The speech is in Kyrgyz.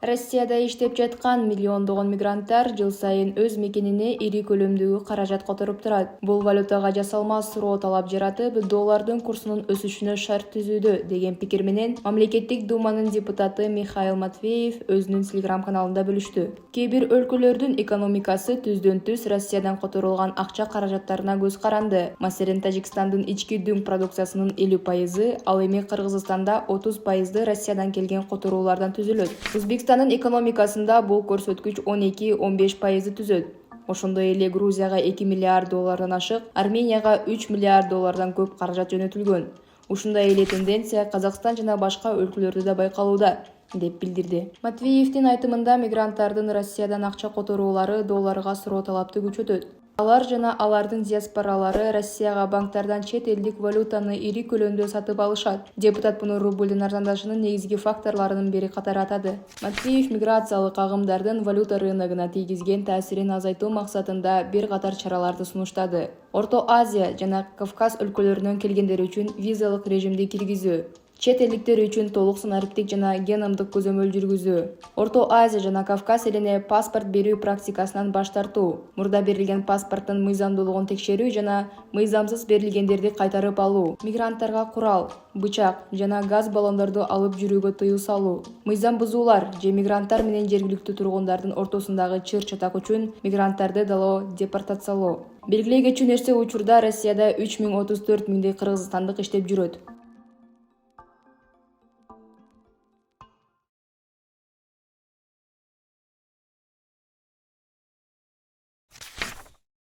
Россияда иштеп жаткан миллиондогон мигранттар жыл сайын өз мекенине ири көлөмдөгү каражат которуп турат. Бул валютага жасалмас суроо талап жаратып, доллардын курсунун өсүшүнө шарт түзүүдө деген пикир менен мамлекеттик думанын депутаты Михаил Матвеев өзүнүн Telegram каналында бөлүштү. Кээ бир өлкөлөрдүн экономикасы түздөн түз Россиядан которулган акча каражаттарына көз каранды. Маселен, Тажикстандын ички дүң продукциясынын 50%, ал эми Кыргызстанда 30% Россиядан келген которуулардан түзүлөт. Өзбекстандын экономикасында бул көрсөткүч 12-15% түзөт. Ошондой эле Грузияга 2 миллиард доллардан ашык, Арменияга 3 миллиард доллардан көп каражат жөнөтүлгөн. Ушундай эле тенденция Казакстан жана башка өлкөлөрдө да байкалууда, деп билдирди. Матвеевдин айтымында, мигранттардын Россиядан акча которуулары долларга суроо талапты күчөтөт. Алар жана алардын диаспоралары Россияга банктардан чет элдик валютаны ири көлөмдө сатып алышат. Депутат муну рубльдин арзандашынын негизги факторлорунун бири катары атады. Матвеев миграциялык агымдардын валюта рыногуна тийгизген таасирин азайтуу максатында бир катар чараларды сунуштады. Орто Азия жана Кавказ өлкөлөрүнөн келгендер үчүн визалык режимди киргизүү, чет элдиктер үчүн толук санариптик жана геномдук көзөмөл жүргүзүү, Орто Азия жана Кавказ элине паспорт берүү практикасынан баш тартуу, мурда берилген паспорттун мыйзамдуулугун текшерүү жана мыйзамсыз берилгендерди кайтарып алуу, мигранттарга курал, бычак жана газ баллондорду алып жүрүүгө тыюу салуу, мыйзам бузуулар же мигранттар менен жергиликтүү тургундардын ортосундагы чыр-чатак үчүн мигранттарды далоо депортациялоо. Белгилей кетчү нерсе, учурда Россияда 3034 миңдей кыргызстандык иштеп жүрөт.